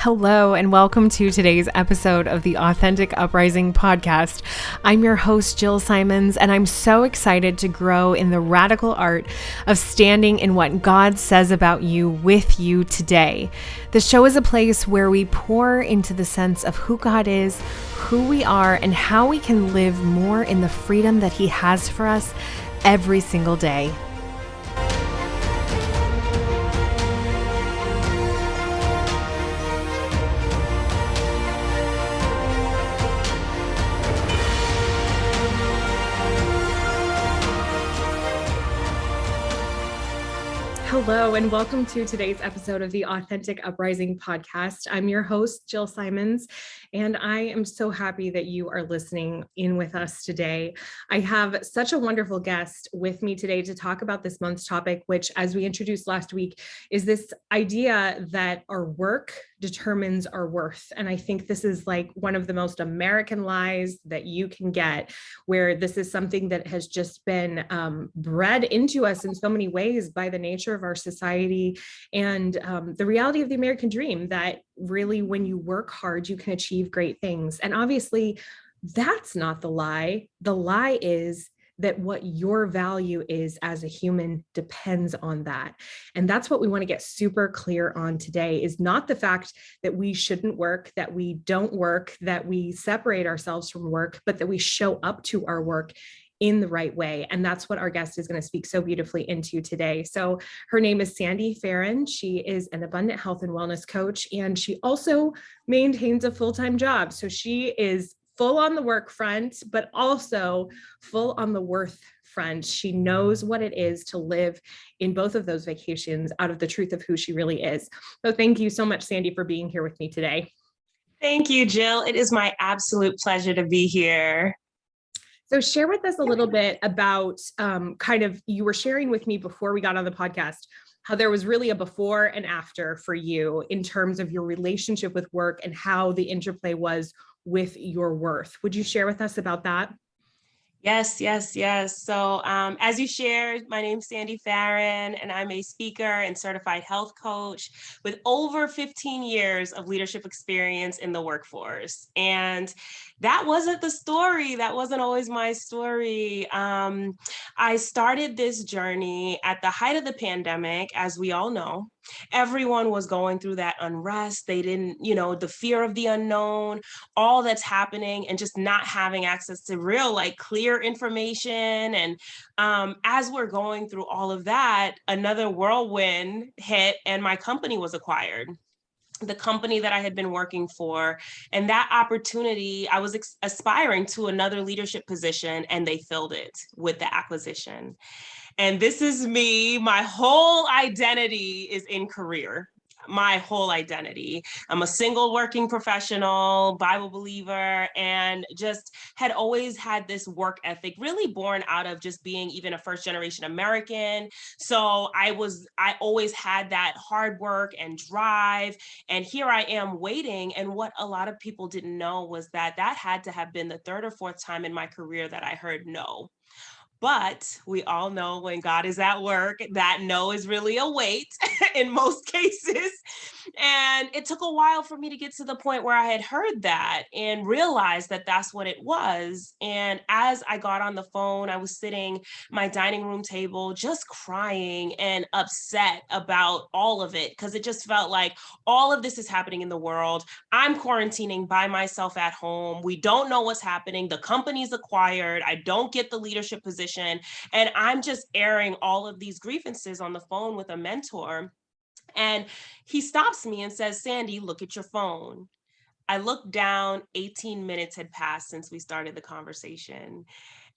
Hello, and welcome to today's episode of the Authentic Uprising podcast. I'm your host, Jill Simons, and I'm so excited to grow in the radical art of standing in what God says about you with you today. The show is a place where we pour into the sense of who God is, who we are, and how we can live more in the freedom that He has for us every single day. Hello, and welcome to today's episode of the Authentic Uprising podcast. I'm your host, Jill Simons, and I am so happy that you are listening in with us today. I have such a wonderful guest with me today to talk about this month's topic, which, as we introduced last week, is this idea that our work determines our worth. And I think this is like one of the most American lies that you can get, where this is something that has just been bred into us in so many ways by the nature of our society and the reality of the American dream, that really when you work hard, you can achieve great things. And obviously, that's not the lie. The lie is that what your value is as a human depends on that. And that's what we want to get super clear on today, is not the fact that we shouldn't work, that we don't work, that we separate ourselves from work, but that we show up to our work in the right way. And that's what our guest is going to speak so beautifully into today. So her name is Sandy Pharon. She is an abundant health and wellness coach, and she also maintains a full-time job. So she is full on the work front, but also full on the worth front. She knows what it is to live in both of those vacations out of the truth of who she really is. So thank you so much, Sandy, for being here with me today. Thank you, Jill. It is my absolute pleasure to be here. So share with us a little bit about you were sharing with me before we got on the podcast, how there was really a before and after for you in terms of your relationship with work and how the interplay was with your worth. Would you share with us about that? Yes. So as you shared, my name's Sandy Pharon, and I'm a speaker and certified health coach with over 15 years of leadership experience in the workforce. And that wasn't the story. That wasn't always my story. I started this journey at the height of the pandemic, as we all know. Everyone was going through that unrest. They didn't, the fear of the unknown, all that's happening, and just not having access to real, clear information. And as we're going through all of that, another whirlwind hit, and my company was acquired. The company that I had been working for, and that opportunity, I was aspiring to another leadership position, and they filled it with the acquisition. And this is me. My whole identity is in career. My whole identity. I'm a single working professional, Bible believer, and just had always had this work ethic, really born out of just being even a first generation American. So I always had that hard work and drive. And here I am waiting. And what a lot of people didn't know was that had to have been the third or fourth time in my career that I heard no. But we all know when God is at work, that no is really a wait in most cases. And it took a while for me to get to the point where I had heard that and realized that that's what it was. And as I got on the phone, I was sitting at my dining room table, just crying and upset about all of it, because it just felt like all of this is happening in the world. I'm quarantining by myself at home. We don't know what's happening. The company's acquired. I don't get the leadership position. And I'm just airing all of these grievances on the phone with a mentor. And he stops me and says, "Sandy, look at your phone." I looked down. 18 minutes had passed since we started the conversation.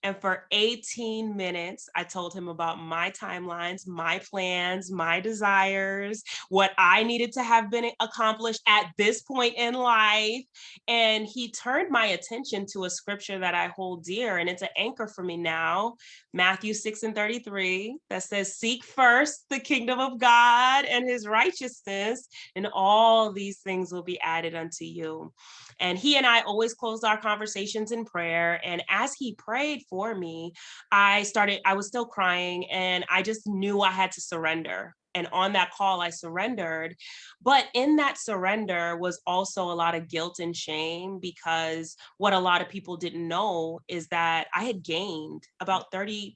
And for 18 minutes, I told him about my timelines, my plans, my desires, what I needed to have been accomplished at this point in life. And he turned my attention to a scripture that I hold dear, and it's an anchor for me now, Matthew 6:33, that says, "Seek first the kingdom of God and his righteousness, and all these things will be added unto you." And he and I always closed our conversations in prayer. And as he prayed for me, I was still crying, and I just knew I had to surrender. And on that call, I surrendered. But in that surrender was also a lot of guilt and shame, because what a lot of people didn't know is that I had gained about 30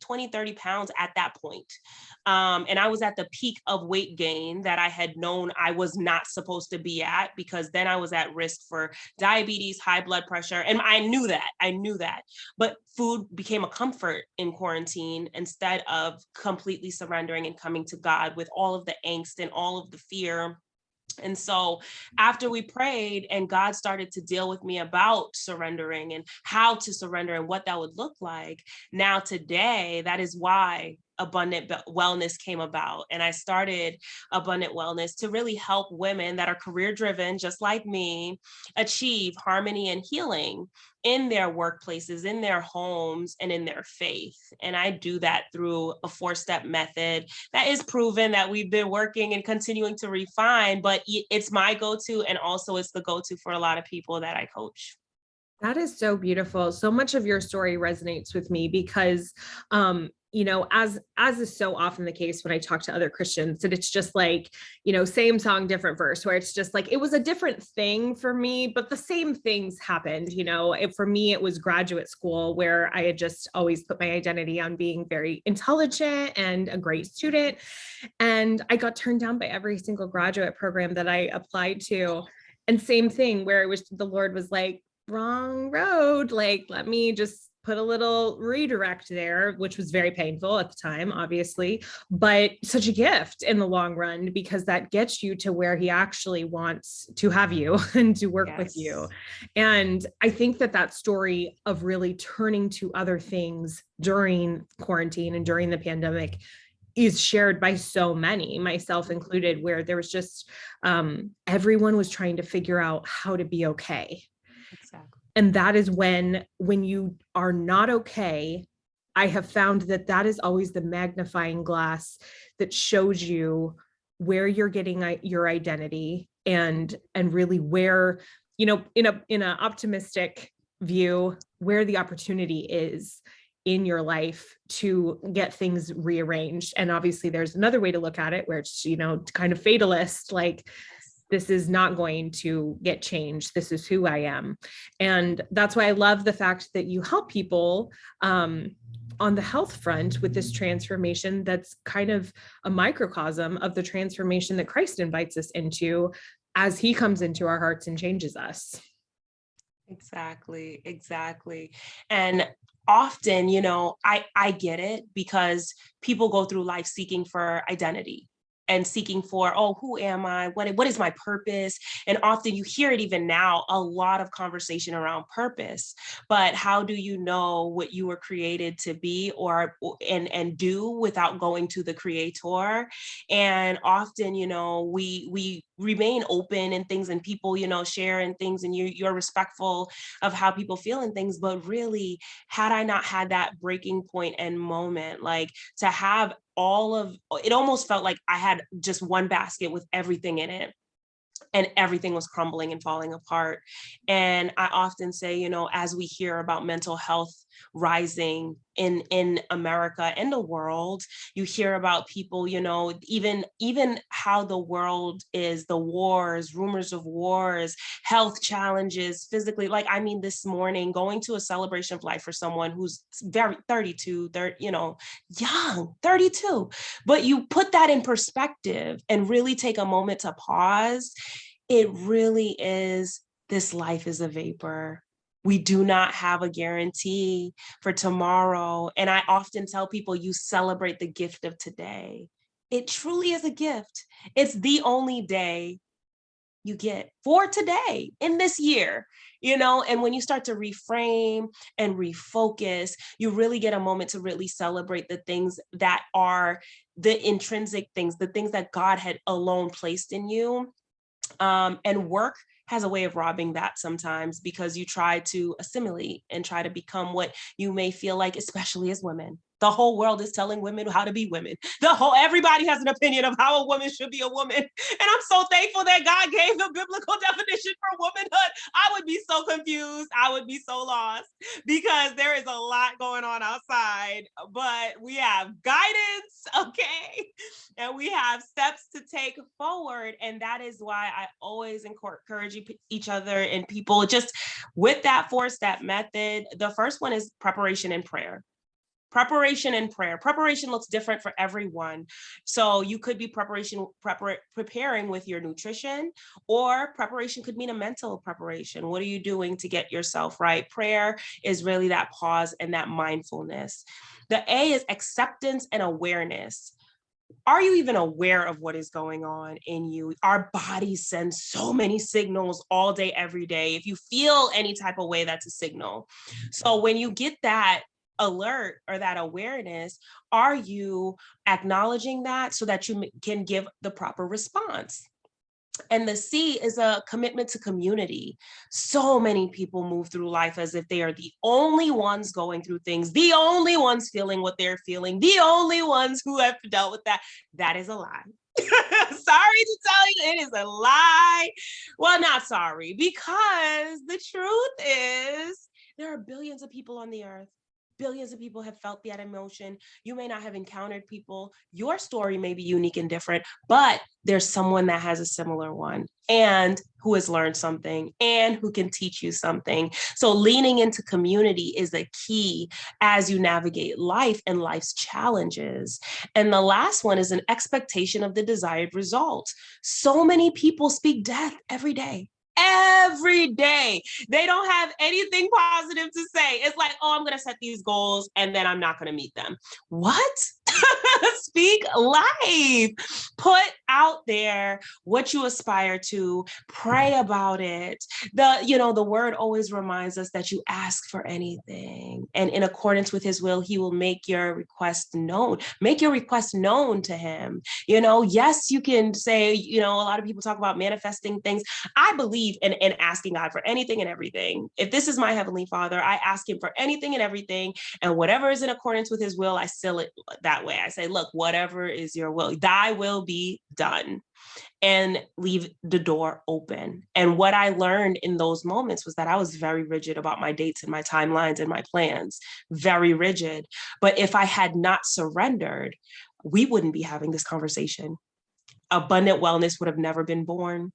pounds at that point. And I was at the peak of weight gain that I had known I was not supposed to be at, because then I was at risk for diabetes, high blood pressure. And I knew that. But food became a comfort in quarantine instead of completely surrendering and coming to God with all of the angst and all of the fear. And so after we prayed and God started to deal with me about surrendering and how to surrender and what that would look like, now today, that is why Abundant Wellness came about. And I started Abundant Wellness to really help women that are career driven, just like me, achieve harmony and healing in their workplaces, in their homes, and in their faith. And I do that through a 4-step method that is proven, that we've been working and continuing to refine, but it's my go-to, and also it's the go-to for a lot of people that I coach. That is so beautiful. So much of your story resonates with me because, as is so often the case when I talk to other Christians, that it's just like, same song, different verse, where it's just like, it was a different thing for me, but the same things happened. For me, it was graduate school, where I had just always put my identity on being very intelligent and a great student. And I got turned down by every single graduate program that I applied to. And same thing, where it was, the Lord was like, wrong road. Like, let me just put a little redirect there, which was very painful at the time, obviously, but such a gift in the long run, because that gets you to where he actually wants to have you and to work with you. And I think that story of really turning to other things during quarantine and during the pandemic is shared by so many, myself included, where there was just everyone was trying to figure out how to be okay. Exactly. And that is when you are not okay, I have found that is always the magnifying glass that shows you where you're getting your identity, and really where, in a optimistic view, where the opportunity is in your life to get things rearranged. And obviously there's another way to look at it, where it's, kind of fatalist, like, this is not going to get changed. This is who I am. And that's why I love the fact that you help people on the health front with this transformation that's kind of a microcosm of the transformation that Christ invites us into as he comes into our hearts and changes us. Exactly. And often, I get it, because people go through life seeking for identity and seeking for, oh, who am I? What is my purpose? And often you hear it even now, a lot of conversation around purpose. But how do you know what you were created to be and do without going to the creator? And often, we remain open and things, and people, share and things, and you're respectful of how people feel and things. But really, had I not had that breaking point and moment, like, to have it almost felt like I had just one basket with everything in it, and everything was crumbling and falling apart. And I often say, as we hear about mental health rising in America and the world, you hear about people, even how the world is, the wars, rumors of wars, health challenges, physically. Like, I mean, this morning, going to a celebration of life for someone who's very 32, young, 32, but you put that in perspective and really take a moment to pause. It really is, this life is a vapor. We do not have a guarantee for tomorrow. And I often tell people, you celebrate the gift of today. It truly is a gift. It's the only day you get for today in this year, and when you start to reframe and refocus, you really get a moment to really celebrate the things that are the intrinsic things, the things that God had alone placed in you. And work has a way of robbing that sometimes, because you try to assimilate and try to become what you may feel like, especially as women. The whole world is telling women how to be women. Everybody has an opinion of how a woman should be a woman. And I'm so thankful that God gave the biblical definition for womanhood. I I would be so confused. I would be so lost because there is a lot going on outside, but we have guidance, okay? And we have steps to take forward. And that is why I always encourage each other and people just with that 4-step method. The first one is preparation and prayer. Preparation and prayer. Preparation looks different for everyone. So you could be preparing with your nutrition, or preparation could mean a mental preparation. What are you doing to get yourself right? Prayer is really that pause and that mindfulness. The A is acceptance and awareness. Are you even aware of what is going on in you? Our bodies send so many signals all day, every day. If you feel any type of way, that's a signal. So when you get that alert or that awareness, are you acknowledging that so that you can give the proper response? And the C is a commitment to community. So many people move through life as if they are the only ones going through things, the only ones feeling what they're feeling, the only ones who have dealt with that. That is a lie. Sorry to tell you, it is a lie. Well, not sorry, because the truth is there are billions of people on the earth. Billions of people have felt that emotion. You may not have encountered people. Your story may be unique and different, but there's someone that has a similar one and who has learned something and who can teach you something. So leaning into community is a key as you navigate life and life's challenges. And the last one is an expectation of the desired result. So many people speak death every day. Every day. They don't have anything positive to say. It's like, oh, I'm going to set these goals and then I'm not going to meet them. What? Speak life. Put out there what you aspire to. Pray about it. The word always reminds us that you ask for anything, and in accordance with his will, he will make your request known. Make your request known to him. Yes, you can say, a lot of people talk about manifesting things. I believe in asking God for anything and everything. If this is my Heavenly Father, I ask him for anything and everything, and whatever is in accordance with his will, I seal it that way. I say, look, whatever is your will, thy will be done, and leave the door open. And what I learned in those moments was that I was very rigid about my dates and my timelines and my plans, very rigid. But if I had not surrendered, we wouldn't be having this conversation. Abundant wellness would have never been born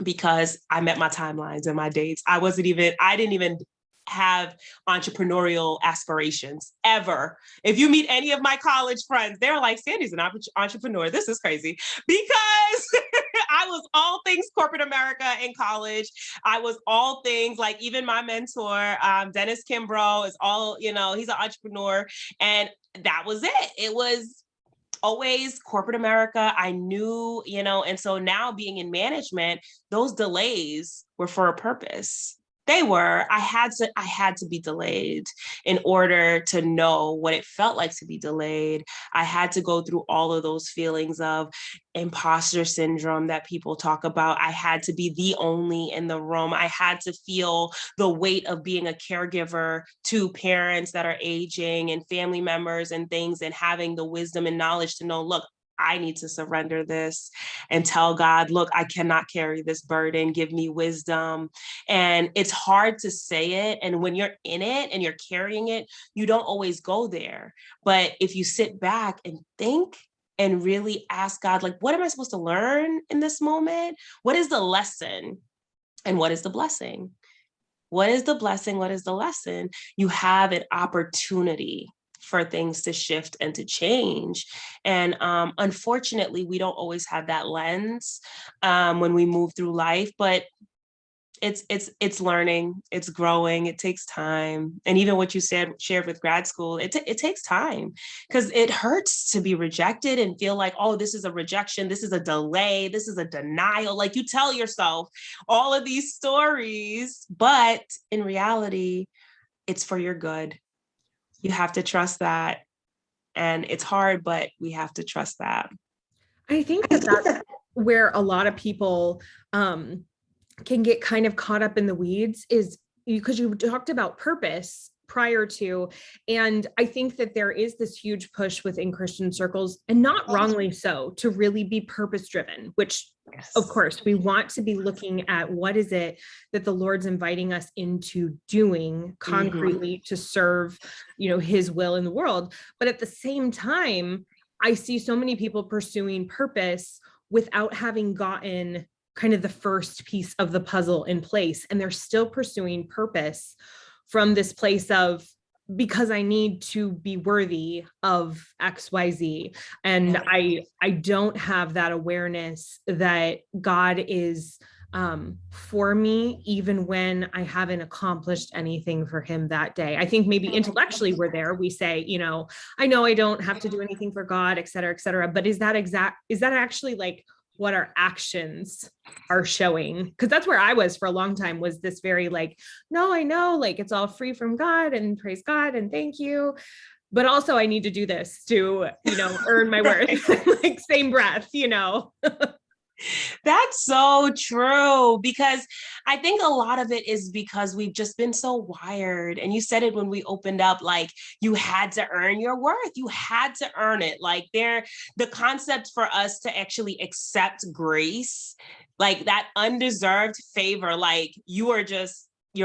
because I met my timelines and my dates. I didn't even have entrepreneurial aspirations ever. If you meet any of my college friends, they're like, Sandy's an entrepreneur. This is crazy, because I was all things corporate America in college. I was all things, like even my mentor, Dennis Kimbrough, is all, he's an entrepreneur. And that was it. It was always corporate America. I knew, and so now being in management, those delays were for a purpose. They were. I had to be delayed in order to know what it felt like to be delayed. I had to go through all of those feelings of imposter syndrome that people talk about. I had to be the only in the room. I had to feel the weight of being a caregiver to parents that are aging and family members and things, and having the wisdom and knowledge to know, look, I need to surrender this and tell God, look, I cannot carry this burden. Give me wisdom. And it's hard to say it. And when you're in it and you're carrying it, you don't always go there. But if you sit back and think and really ask God, like, what am I supposed to learn in this moment? What is the lesson? And what is the blessing? What is the blessing? What is the lesson? You have an opportunity for things to shift and to change. And unfortunately, we don't always have that lens when we move through life, but it's learning, it's growing, it takes time. And even what you shared with grad school, it takes time, because it hurts to be rejected and feel like, oh, this is a rejection, this is a delay, this is a denial. Like, you tell yourself all of these stories, but in reality, it's for your good. You have to trust that. And it's hard, but we have to trust that. I think that's where a lot of people can get kind of caught up in the weeds, is because you talked about purpose prior to. And I think that there is this huge push within Christian circles, and not wrongly so, to really be purpose driven, which of course we want to be looking at what is it that the Lord's inviting us into doing concretely to serve, his will in the world. But at the same time, I see so many people pursuing purpose without having gotten kind of the first piece of the puzzle in place. And they're still pursuing purpose from this place of, because I need to be worthy of XYZ. And I don't have that awareness that God is for me, even when I haven't accomplished anything for him that day. I think maybe intellectually we're there. We say, I know I don't have to do anything for God, et cetera, et cetera. But is that actually like what our actions are showing? Because that's where I was for a long time, was this very like, no, I know, like it's all free from God and praise God and thank you. But also I need to do this to, earn my worth, like same breath. That's so true, because I think a lot of it is because we've just been so wired. And you said it when we opened up, like you had to earn your worth. You had to earn it. Like the concept for us to actually accept grace, like that undeserved favor, like you're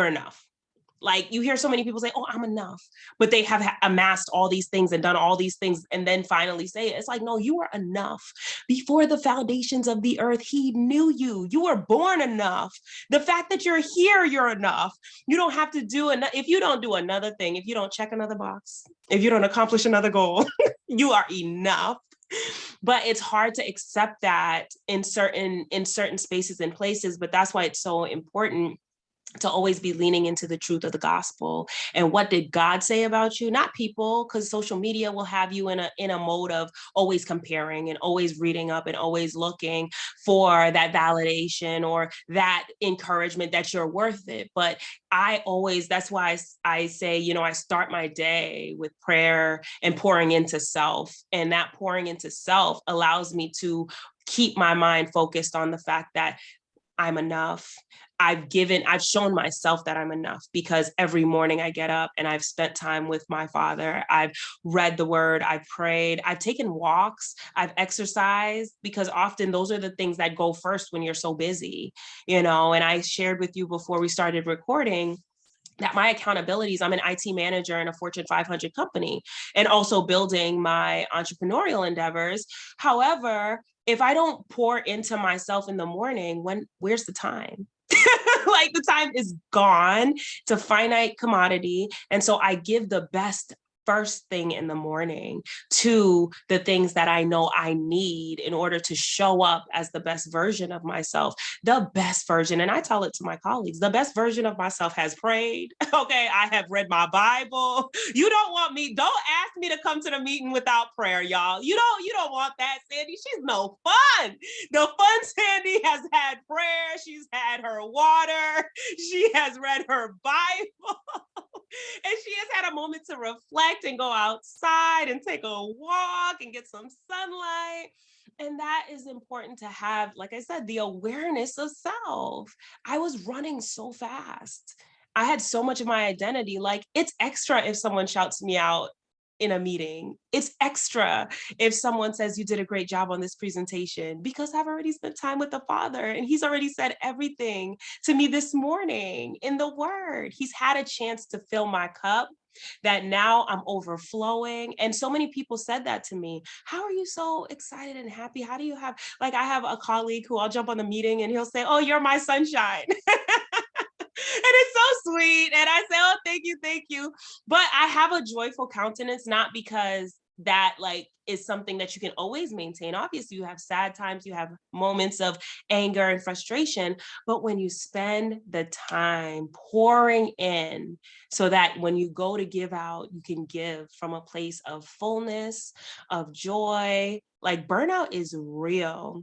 enough. Like you hear so many people say, oh, I'm enough, but they have amassed all these things and done all these things and then finally say it. It's like, no, you are enough. Before the foundations of the earth, he knew you. You were born enough. The fact that you're here, you're enough. You don't have to do enough. If you don't do another thing, if you don't check another box, if you don't accomplish another goal, you are enough. But it's hard to accept that in certain spaces and places. But that's why it's so important to always be leaning into the truth of the gospel. And what did God say about you? Not people, because social media will have you in a mode of always comparing and always reading up and always looking for that validation or that encouragement that you're worth it. But that's why I say, I start my day with prayer and pouring into self. And that pouring into self allows me to keep my mind focused on the fact that I'm enough. I've shown myself that I'm enough, because every morning I get up and I've spent time with my Father. I've read the word, I've prayed, I've taken walks, I've exercised, because often those are the things that go first when you're so busy, and I shared with you before we started recording that my accountabilities, I'm an IT manager in a Fortune 500 company and also building my entrepreneurial endeavors. However, if I don't pour into myself in the morning, where's the time? Like the time is gone. It's a finite commodity. And so I give the best first thing in the morning to the things that I know I need in order to show up as the best version of myself, the best version. And I tell it to my colleagues, the best version of myself has prayed. Okay. I have read my Bible. Don't ask me to come to the meeting without prayer, y'all. You don't want that, Sandy. She's no fun. The fun Sandy has had prayer. She's had her water. She has read her Bible. And she has had a moment to reflect and go outside and take a walk and get some sunlight. And that is important to have, like I said, the awareness of self. I was running so fast. I had so much of my identity. Like, it's extra if someone shouts me out in a meeting. It's extra if someone says you did a great job on this presentation, because I've already spent time with the Father and he's already said everything to me this morning in the word. He's had a chance to fill my cup that now I'm overflowing. And so many people said that to me. How are you so excited and happy? How do you have, like, I have a colleague who I'll jump on the meeting and he'll say, oh, you're my sunshine. And it's so sweet. And I say, oh, thank you, thank you. But I have a joyful countenance, not because that is something that you can always maintain. Obviously, you have sad times, you have moments of anger and frustration, but when you spend the time pouring in so that when you go to give out, you can give from a place of fullness, of joy. Like, burnout is real.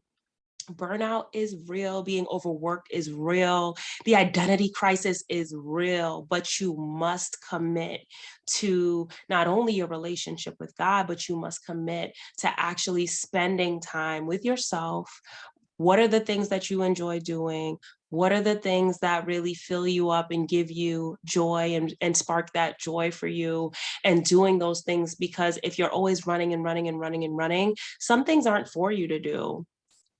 Burnout is real. Being overworked is real. The identity crisis is real, but you must commit to not only your relationship with God, but you must commit to actually spending time with yourself. What are the things that you enjoy doing? What are the things that really fill you up and give you joy and spark that joy for you, and doing those things? Because if you're always running and running and running and running, some things aren't for you to do.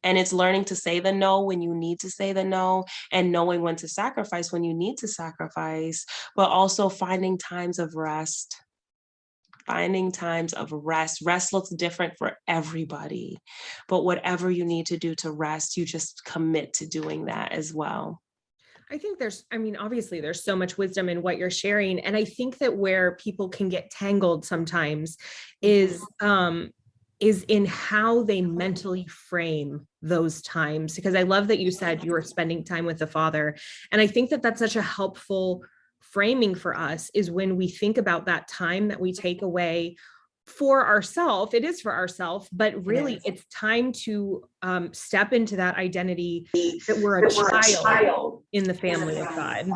And it's learning to say the no when you need to say the no, and knowing when to sacrifice when you need to sacrifice, but also finding times of rest. Finding times of rest. Rest looks different for everybody, but whatever you need to do to rest, you just commit to doing that as well. I think obviously there's so much wisdom in what you're sharing. And I think that where people can get tangled sometimes is in how they mentally frame those times. Because I love that you said you were spending time with the Father. And I think that that's such a helpful framing for us, is when we think about that time that we take away for ourselves. It is for ourselves, but really it's time to step into that identity that we're a child in the family of God.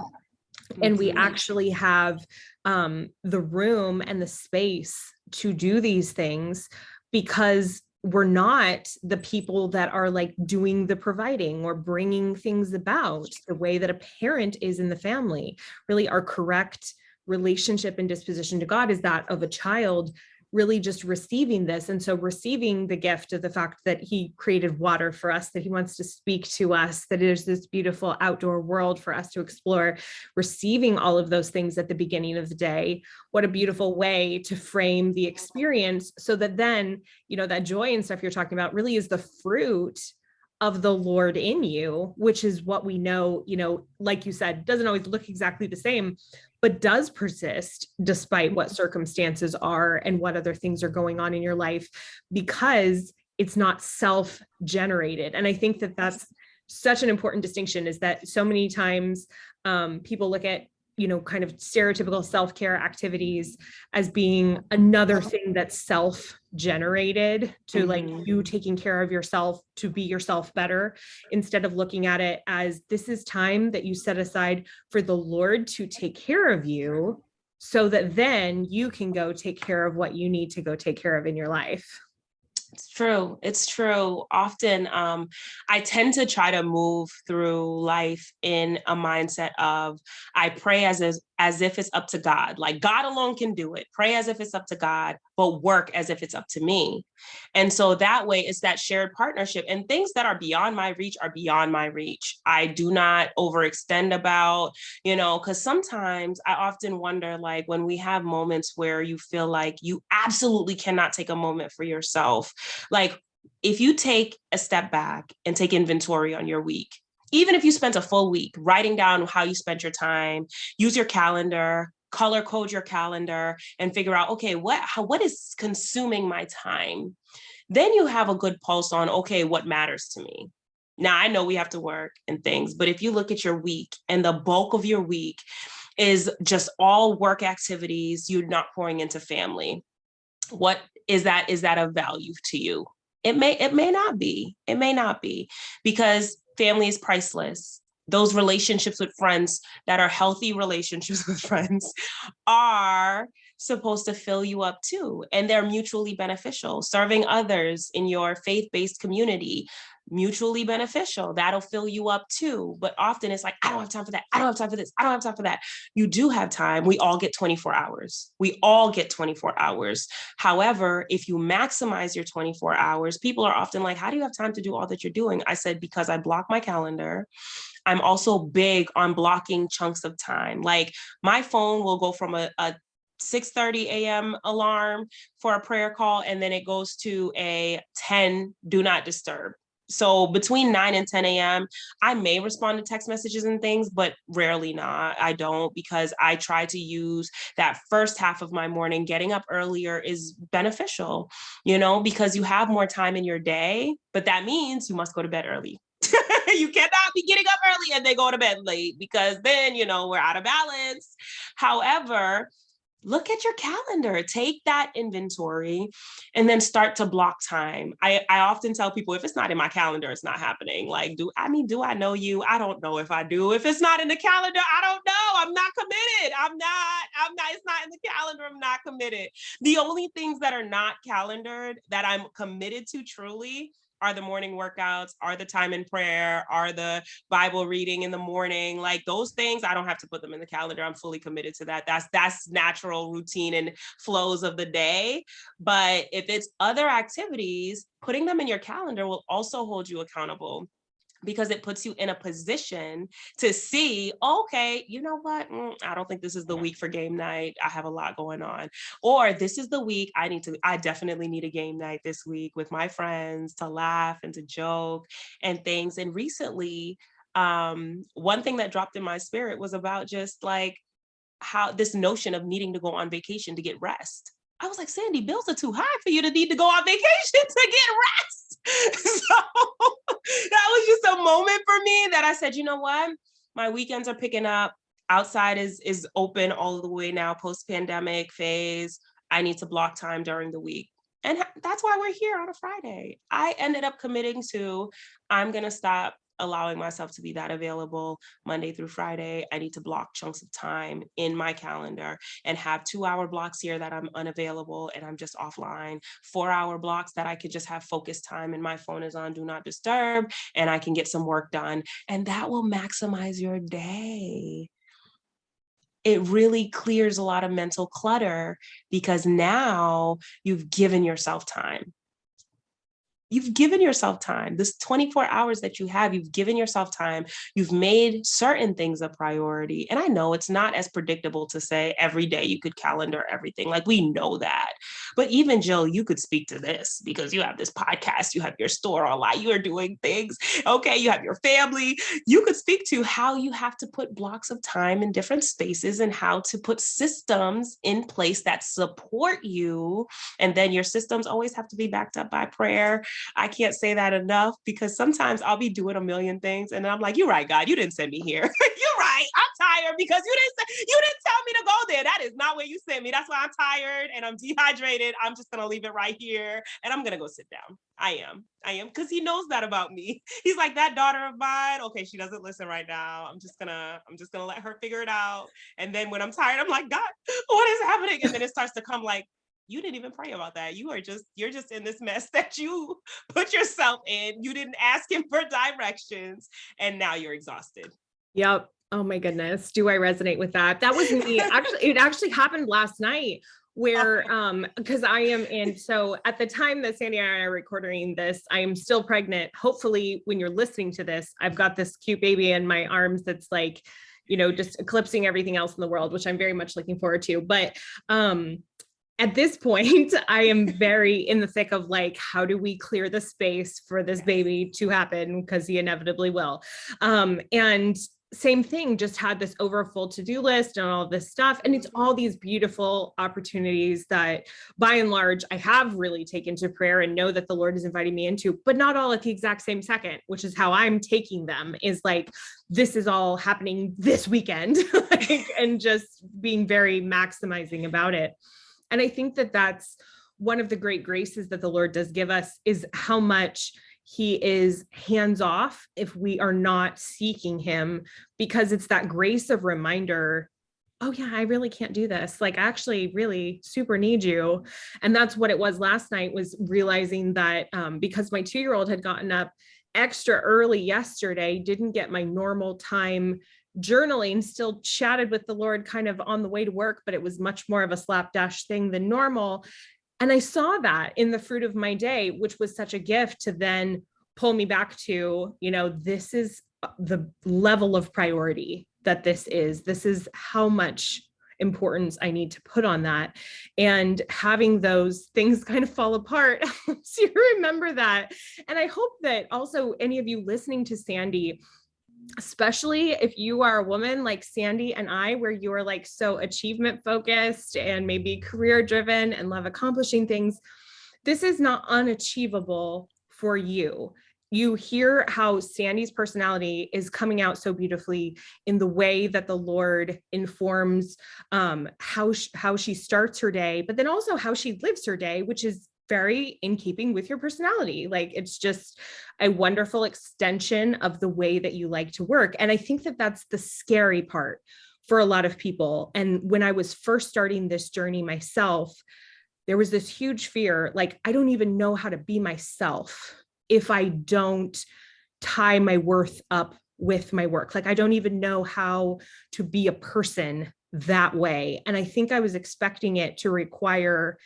And we actually have the room and the space to do these things, because we're not the people that are like doing the providing or bringing things about the way that a parent is in the family. Really, our correct relationship and disposition to God is that of a child, really just receiving this. And so receiving the gift of the fact that he created water for us, that he wants to speak to us, that there's this beautiful outdoor world for us to explore, receiving all of those things at the beginning of the day. What a beautiful way to frame the experience, so that then, that joy and stuff you're talking about really is the fruit of the Lord in you, which is what we know, like you said, doesn't always look exactly the same, but does persist despite what circumstances are and what other things are going on in your life, because it's not self-generated. And I think that that's such an important distinction, is that so many times people look at, kind of stereotypical self-care activities as being another thing that's self-generated, to like you taking care of yourself to be yourself better, instead of looking at it as this is time that you set aside for the Lord to take care of you, so that then you can go take care of what you need to go take care of in your life. It's true. It's true. Often, I tend to try to move through life in a mindset of, I pray as if it's up to God. Like God alone can do it. Pray as if it's up to God, but work as if it's up to me. And so that way it's that shared partnership, and things that are beyond my reach are beyond my reach. I do not overextend about, because sometimes I often wonder, like when we have moments where you feel like you absolutely cannot take a moment for yourself. Like if you take a step back and take inventory on your week, even if you spent a full week writing down how you spent your time, use your calendar, color code your calendar, and figure out, okay, what is consuming my time? Then you have a good pulse on, okay, what matters to me? Now I know we have to work and things, but if you look at your week and the bulk of your week is just all work activities, you're not pouring into family, what is that? Is that of value to you? It may not be. It may not be, because family is priceless. Those relationships with friends that are healthy relationships with friends are supposed to fill you up too. And they're mutually beneficial. Serving others in your faith-based community, mutually beneficial. That'll fill you up too. But often it's like, I don't have time for that. I don't have time for this. I don't have time for that. You do have time. We all get 24 hours. We all get 24 hours. However, if you maximize your 24 hours, people are often like, how do you have time to do all that you're doing? I said, because I block my calendar. I'm also big on blocking chunks of time. Like my phone will go from a 6:30 a.m. alarm for a prayer call, and then it goes to a 10 do not disturb. So between 9 and 10 a.m., I may respond to text messages and things, but rarely not. I don't, because I try to use that first half of my morning. Getting up earlier is beneficial, because you have more time in your day, but that means you must go to bed early. You cannot be getting up early and then go to bed late, because then, we're out of balance. However, look at your calendar, take that inventory, and then start to block time. I often tell people, if it's not in my calendar, it's not happening. Like, do I know you? I don't know if I do. If it's not in the calendar, I don't know. I'm not committed. I'm not, it's not in the calendar. I'm not committed. The only things that are not calendared that I'm committed to truly are the morning workouts, are the time in prayer, are the Bible reading in the morning. Like those things, I don't have to put them in the calendar. I'm fully committed to that. That's natural routine and flows of the day. But if it's other activities, putting them in your calendar will also hold you accountable, because it puts you in a position to see, okay, you know what? I don't think this is the week for game night. I have a lot going on. Or this is the week I definitely need a game night this week with my friends to laugh and to joke and things. And recently, one thing that dropped in my spirit was about just like how this notion of needing to go on vacation to get rest. I was like, Sandy, bills are too high for you to need to go on vacation to get rest. So that was just a moment for me that I said, you know what? My weekends are picking up. Outside is open all the way now, post-pandemic phase. I need to block time during the week. And that's why we're here on a Friday. I ended up committing to, I'm going to stop allowing myself to be that available Monday through Friday. I need to block chunks of time in my calendar and have 2-hour blocks here that I'm unavailable and I'm just offline, 4-hour blocks that I could just have focused time and my phone is on do not disturb and I can get some work done. And that will maximize your day. It really clears a lot of mental clutter because now you've given yourself time. You've given yourself time. This 24 hours that you have, you've given yourself time. You've made certain things a priority. And I know it's not as predictable to say every day you could calendar everything. Like we know that. But even Jill, you could speak to this because you have this podcast, you have your store online, you are doing things. Okay, you have your family. You could speak to how you have to put blocks of time in different spaces and how to put systems in place that support you. And then your systems always have to be backed up by prayer. I can't say that enough because sometimes I'll be doing a million things and I'm like, you're right, God, you didn't send me here. You're right. I'm tired because you didn't tell me to go there. That is not where you sent me. That's why I'm tired and I'm dehydrated. I'm just going to leave it right here and I'm going to go sit down. I am because he knows that about me. He's like, that daughter of mine. Okay, she doesn't listen right now. I'm just gonna let her figure it out. And then when I'm tired, I'm like, God, what is happening? And then it starts to come like, you didn't even pray about that. You're just in this mess that you put yourself in. You didn't ask him for directions and now you're exhausted. Yep. Oh my goodness. Do I resonate with that? That was me. Actually, it actually happened last night where, because I am in, so at the time that Sandy and I are recording this, I am still pregnant. Hopefully when you're listening to this, I've got this cute baby in my arms that's like, just eclipsing everything else in the world, which I'm very much looking forward to. But, at this point, I am very in the thick of like, how do we clear the space for this baby to happen? Because he inevitably will. And same thing, just had this overfull to-do list and all this stuff. And it's all these beautiful opportunities that by and large, I have really taken to prayer and know that the Lord is inviting me into, but not all at the exact same second, which is how I'm taking them is like, this is all happening this weekend and just being very maximizing about it. And I think that that's one of the great graces that the Lord does give us is how much he is hands off if we are not seeking him, because it's that grace of reminder, oh yeah, I really can't do this. Like I actually really super need you. And that's what it was last night, was realizing that because my 2-year-old had gotten up extra early yesterday, didn't get my normal time journaling, still chatted with the Lord kind of on the way to work, but it was much more of a slapdash thing than normal. And I saw that in the fruit of my day, which was such a gift to then pull me back to, this is the level of priority that this is how much importance I need to put on that. And having those things kind of fall apart helps you remember that. And I hope that also any of you listening to Sandy, especially if you are a woman like Sandy and I, where you are like so achievement focused and maybe career driven and love accomplishing things, this is not unachievable for you. You hear how Sandy's personality is coming out so beautifully in the way that the Lord informs how she starts her day, but then also how she lives her day, which is very in keeping with your personality. Like it's just a wonderful extension of the way that you like to work. And I think that that's the scary part for a lot of people. And when I was first starting this journey myself, there was this huge fear, like, I don't even know how to be myself. if I don't tie my worth up with my work. Like I don't even know how to be a person that way. And I think I was expecting it to require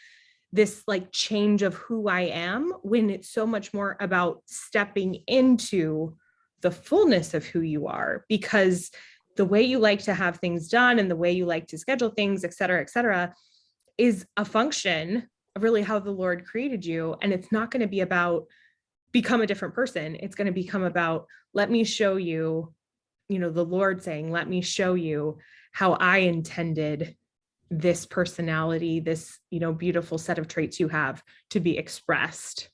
this like change of who I am, when it's so much more about stepping into the fullness of who you are, because the way you like to have things done and the way you like to schedule things, et cetera, is a function of really how the Lord created you. And it's not going to be about become a different person. It's going to become about, let me show you, the Lord saying, let me show you how I intended this personality, this, beautiful set of traits you have to be expressed.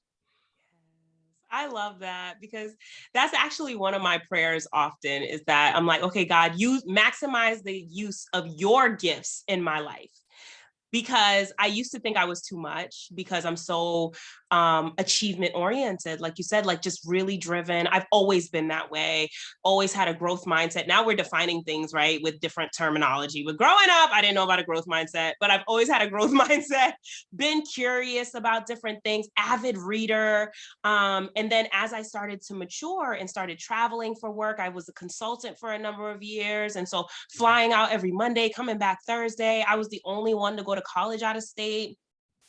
I love that, because that's actually one of my prayers often, is that I'm like, okay, God, you maximize the use of your gifts in my life. Because I used to think I was too much, because I'm so achievement oriented, like you said, like just really driven. I've always been that way, always had a growth mindset. Now we're defining things, right, with different terminology. But growing up, I didn't know about a growth mindset, but I've always had a growth mindset, been curious about different things, avid reader. And then as I started to mature and started traveling for work, I was a consultant for a number of years. And so flying out every Monday, coming back Thursday, I was the only one to go to college out of state,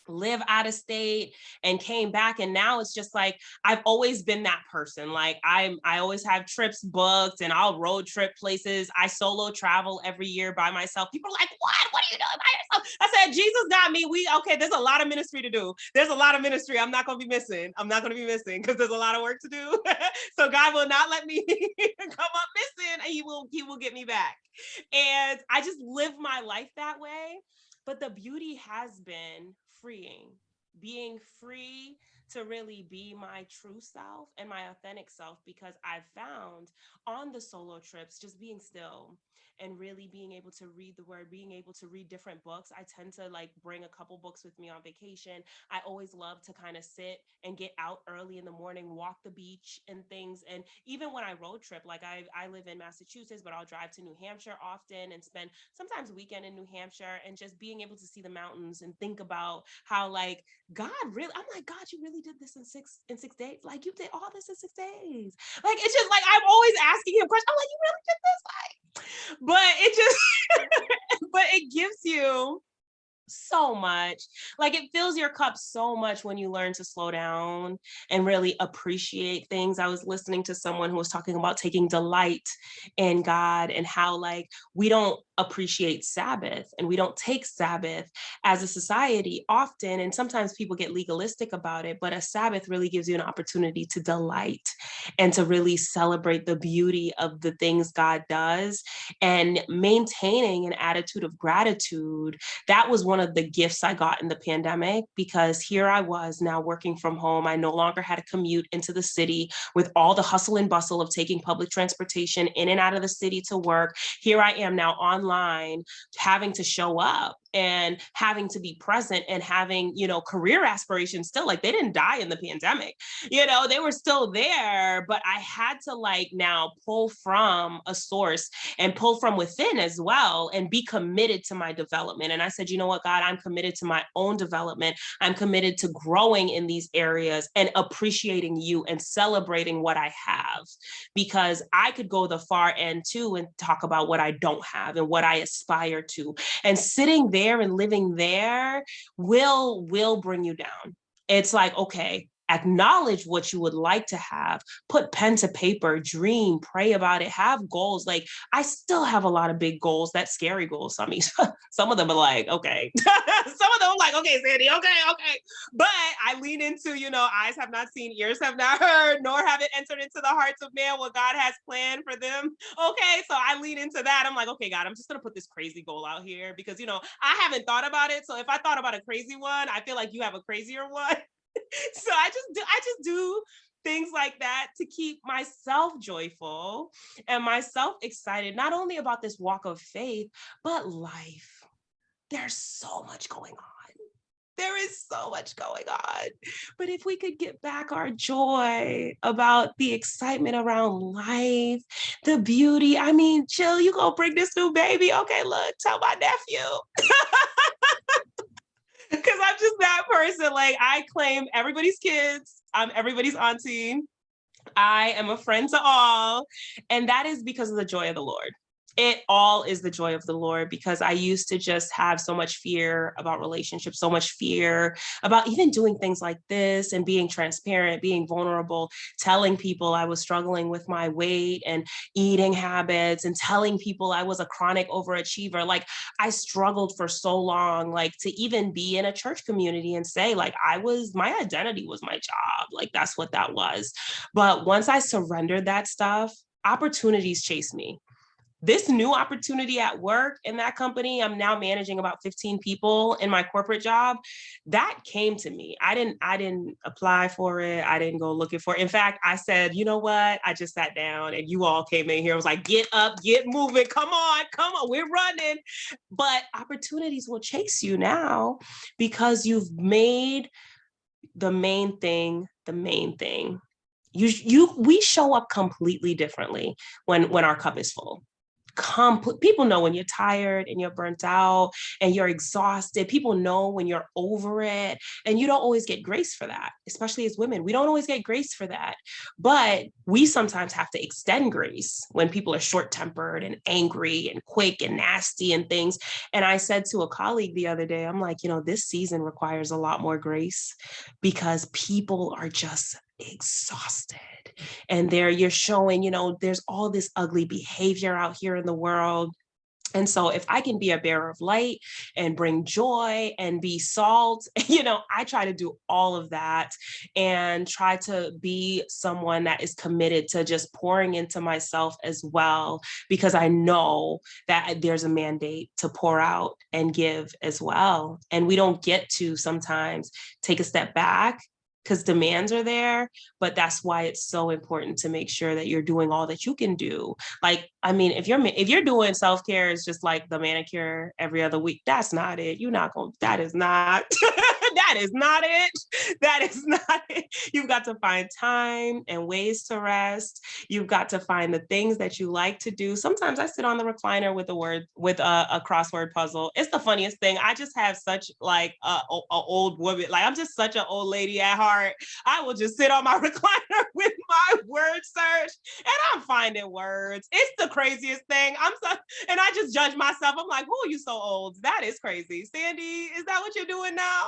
live out of state, and came back. And now it's just like, I've always been that person. Like I always have trips booked, and I'll road trip places. I solo travel every year by myself. People are like, what are you doing by yourself? I said, Jesus got me. Okay, there's a lot of ministry to do. There's a lot of ministry I'm not going to be missing. I'm not going to be missing, because there's a lot of work to do. So God will not let me come up missing, and he will get me back. And I just live my life that way. But the beauty has been freeing, being free to really be my true self and my authentic self, because I've found on the solo trips, just being still and really being able to read the word, being able to read different books. I tend to like bring a couple books with me on vacation. I always love to kind of sit and get out early in the morning, walk the beach and things. And even when I road trip, like I live in Massachusetts, but I'll drive to New Hampshire often and spend sometimes a weekend in New Hampshire, and just being able to see the mountains and think about how like God really, I'm like, God, you really did this in six days? Like you did all this in 6 days? Like, it's just like, I'm always asking him questions. I'm like, you really did this? Like, but it just, but it gives you so much. Like it fills your cup so much when you learn to slow down and really appreciate things. I was listening to someone who was talking about taking delight in God, and how like we don't appreciate Sabbath, and we don't take Sabbath as a society often. And sometimes people get legalistic about it, but a Sabbath really gives you an opportunity to delight and to really celebrate the beauty of the things God does, and maintaining an attitude of gratitude. That was one of the gifts I got in the pandemic, because here I was now working from home. I no longer had a commute into the city with all the hustle and bustle of taking public transportation in and out of the city to work. Here I am now online, having to show up and having to be present, and having, career aspirations still. Like they didn't die in the pandemic, they were still there, but I had to like now pull from a source and pull from within as well, and be committed to my development. And I said, you know what, God, I'm committed to my own development. I'm committed to growing in these areas and appreciating you and celebrating what I have, because I could go the far end too and talk about what I don't have and what I aspire to. And sitting there and living there will bring you down. It's like, okay, acknowledge what you would like to have, put pen to paper, dream, pray about it, have goals. Like I still have a lot of big goals, that scary goals. I mean, some of them are like, okay, some of them are like, okay, Sandy, okay. But I lean into, eyes have not seen, ears have not heard, nor have it entered into the hearts of man what God has planned for them. Okay, so I lean into that. I'm like, okay, God, I'm just gonna put this crazy goal out here, because I haven't thought about it. So if I thought about a crazy one, I feel like you have a crazier one. So I just do things like that to keep myself joyful and myself excited, not only about this walk of faith, but life. There's so much going on. There is so much going on. But if we could get back our joy about the excitement around life, the beauty. I mean, Jill, you gonna bring this new baby? Okay, look, tell my nephew. Because I'm just that person. Like I claim everybody's kids. I'm everybody's auntie. I am a friend to all. And that is because of the joy of the Lord. It all is the joy of the Lord, because I used to just have so much fear about relationships, so much fear about even doing things like this and being transparent, being vulnerable, telling people I was struggling with my weight and eating habits, and telling people I was a chronic overachiever. Like, I struggled for so long, like, to even be in a church community and say, like, my identity was my job. Like, that's what that was. But once I surrendered that stuff, opportunities chased me. This new opportunity at work in that company, I'm now managing about 15 people in my corporate job. That came to me. I didn't apply for it. I didn't go looking for it. In fact, I said, you know what? I just sat down and you all came in here. I was like, get up, get moving. Come on, we're running. But opportunities will chase you now, because you've made the main thing the main thing. We show up completely differently when our cup is full. People know when you're tired and you're burnt out and you're exhausted. People know when you're over it, and you don't always get grace for that. Especially as women, we don't always get grace for that, but we sometimes have to extend grace when people are short-tempered and angry and quick and nasty and things. And I said to a colleague the other day, I'm like, this season requires a lot more grace, because people are just exhausted, and you're showing, there's all this ugly behavior out here in the world. And so if I can be a bearer of light and bring joy and be salt, I try to do all of that and try to be someone that is committed to just pouring into myself as well, because I know that there's a mandate to pour out and give as well. And we don't get to sometimes take a step back because demands are there, but that's why it's so important to make sure that you're doing all that you can do. Like, I mean, if you're doing self-care, it's just like the manicure every other week. That's not it. That is not, that is not it. That is not it. You've got to find time and ways to rest. You've got to find the things that you like to do. Sometimes I sit on the recliner with a crossword puzzle. It's the funniest thing. I just have such like a old woman. Like, I'm just such an old lady at heart. I will just sit on my recliner with my word search and I'm finding words. It's the craziest thing. And I just judge myself. I'm like, oh, you so old. That is crazy. Sandy, is that what you're doing now?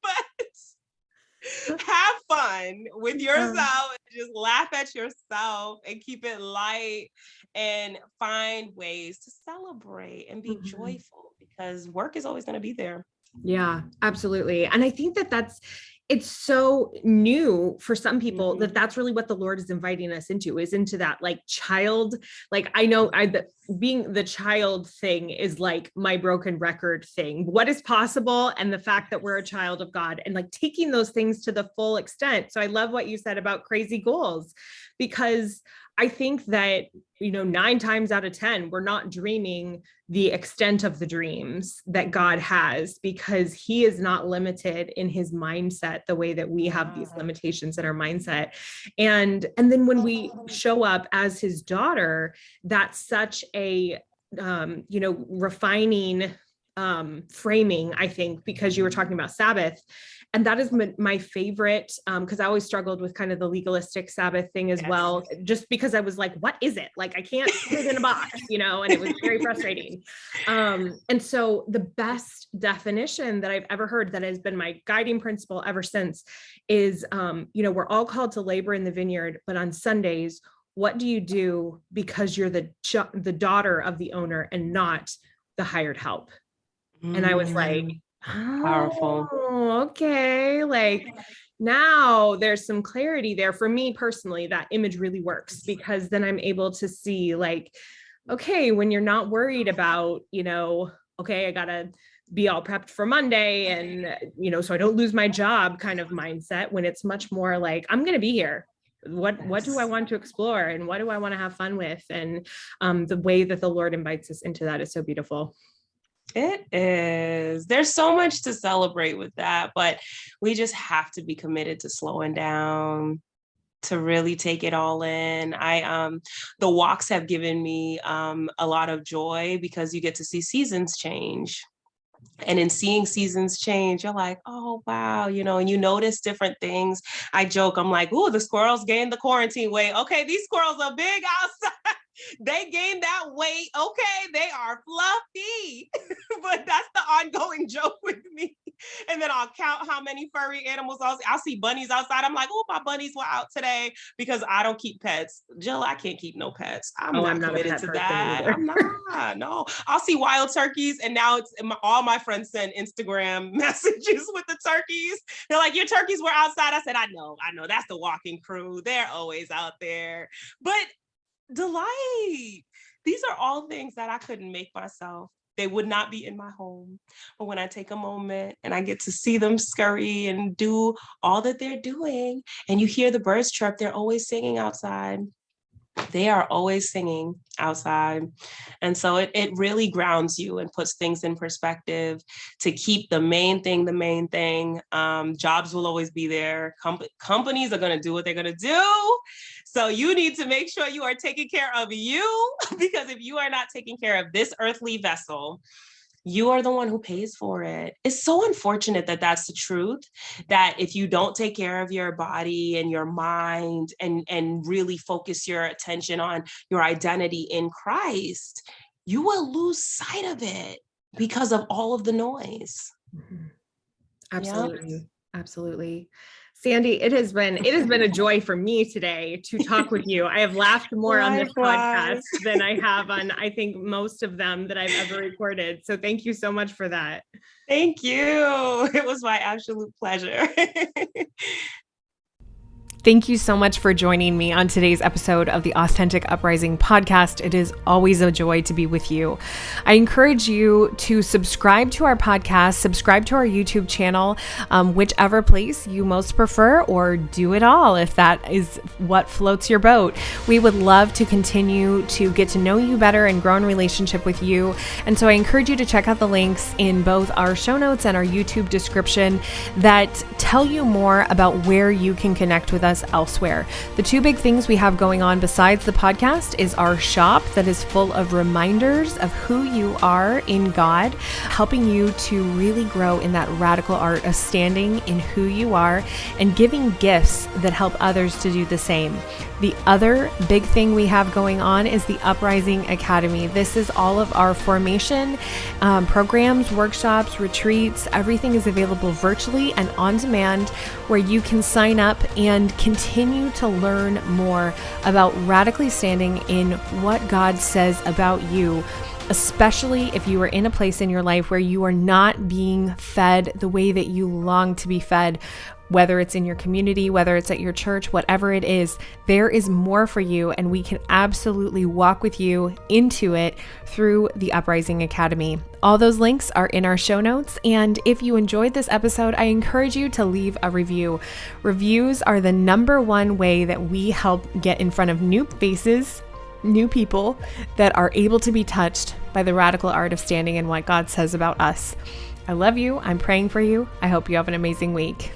But have fun with yourself. Just laugh at yourself and keep it light, and find ways to celebrate and be joyful, because work is always going to be there. Yeah, absolutely. And I think it's so new for some people that that's really what the Lord is inviting us into, is into that like child. Like, I know being the child thing is like my broken record thing, what is possible. And the fact that we're a child of God, and like taking those things to the full extent. So I love what you said about crazy goals, because I think that, 9 times out of 10, we're not dreaming the extent of the dreams that God has, because he is not limited in his mindset the way that we have these limitations in our mindset. And then when we show up as his daughter, that's such a, refining framing, I think, because you were talking about Sabbath. And that is my favorite, because I always struggled with kind of the legalistic Sabbath thing as well, just because I was like, what is it? Like, I can't put it in a box, and it was very frustrating. And so the best definition that I've ever heard, that has been my guiding principle ever since, is, we're all called to labor in the vineyard, but on Sundays, what do you do because you're the daughter of the owner and not the hired help? And I was like, powerful. Oh, okay. Like, now there's some clarity there for me personally. That image really works, because then I'm able to see, like, okay, when you're not worried about, okay, I gotta be all prepped for Monday, and so I don't lose my job kind of mindset, when it's much more like, I'm gonna be here. What do I want to explore, and what do I want to have fun with? And the way that the Lord invites us into that is so beautiful. It is. There's so much to celebrate with that, but we just have to be committed to slowing down, to really take it all in. The walks have given me a lot of joy, because you get to see seasons change. And in seeing seasons change, you're like, oh, wow, and you notice different things. I joke, I'm like, ooh, the squirrels gained the quarantine weight. Okay, these squirrels are big outside. They gained that weight. Okay, they are fluffy. But that's the ongoing joke with me. And then I'll count how many furry animals I'll see bunnies outside. I'm like, oh, my bunnies were out today because I don't keep pets. Jill, I can't keep no pets. I'm Oh, not I'm not a committed pet to person that. either. I'm not. No, I'll see wild turkeys, and now it's all my friends send Instagram messages with the turkeys. They're like, your turkeys were outside. I said, I know. That's the walking crew. They're always out there. But delight. These are all things that I couldn't make myself. They would not be in my home. But when I take a moment and I get to see them scurry and do all that they're doing, and you hear the birds chirp, they're always singing outside. They are always singing outside. And so it really grounds you and puts things in perspective to keep the main thing the main thing. Jobs will always be there. Companies are going to do what they're going to do. So you need to make sure you are taking care of you, because if you are not taking care of this earthly vessel, you are the one who pays for it. It's so unfortunate that that's the truth, that if you don't take care of your body and your mind and really focus your attention on your identity in Christ, you will lose sight of it because of all of the noise. Absolutely. Yep. Absolutely. Sandy, it has been a joy for me today to talk with you. I have laughed more on this podcast than I have on, I think, most of them that I've ever recorded. So thank you so much for that. Thank you. It was my absolute pleasure. Thank you so much for joining me on today's episode of the Authentic Uprising podcast. It is always a joy to be with you. I encourage you to subscribe to our podcast, subscribe to our YouTube channel, whichever place you most prefer, or do it all if that is what floats your boat. We would love to continue to get to know you better and grow in relationship with you. And so I encourage you to check out the links in both our show notes and our YouTube description that tell you more about where you can connect with us elsewhere. The two big things we have going on besides the podcast is our shop that is full of reminders of who you are in God, helping you to really grow in that radical art of standing in who you are and giving gifts that help others to do the same. The other big thing we have going on is the Uprising Academy. This is all of our formation programs, workshops, retreats. Everything is available virtually and on demand, where you can sign up and continue to learn more about radically standing in what God says about you, especially if you are in a place in your life where you are not being fed the way that you long to be fed. Whether it's in your community, whether it's at your church, whatever it is, there is more for you, and we can absolutely walk with you into it through the Uprising Academy. All those links are in our show notes, and if you enjoyed this episode, I encourage you to leave a review. Reviews are the number one way that we help get in front of new faces, new people that are able to be touched by the radical art of standing in what God says about us. I love you. I'm praying for you. I hope you have an amazing week.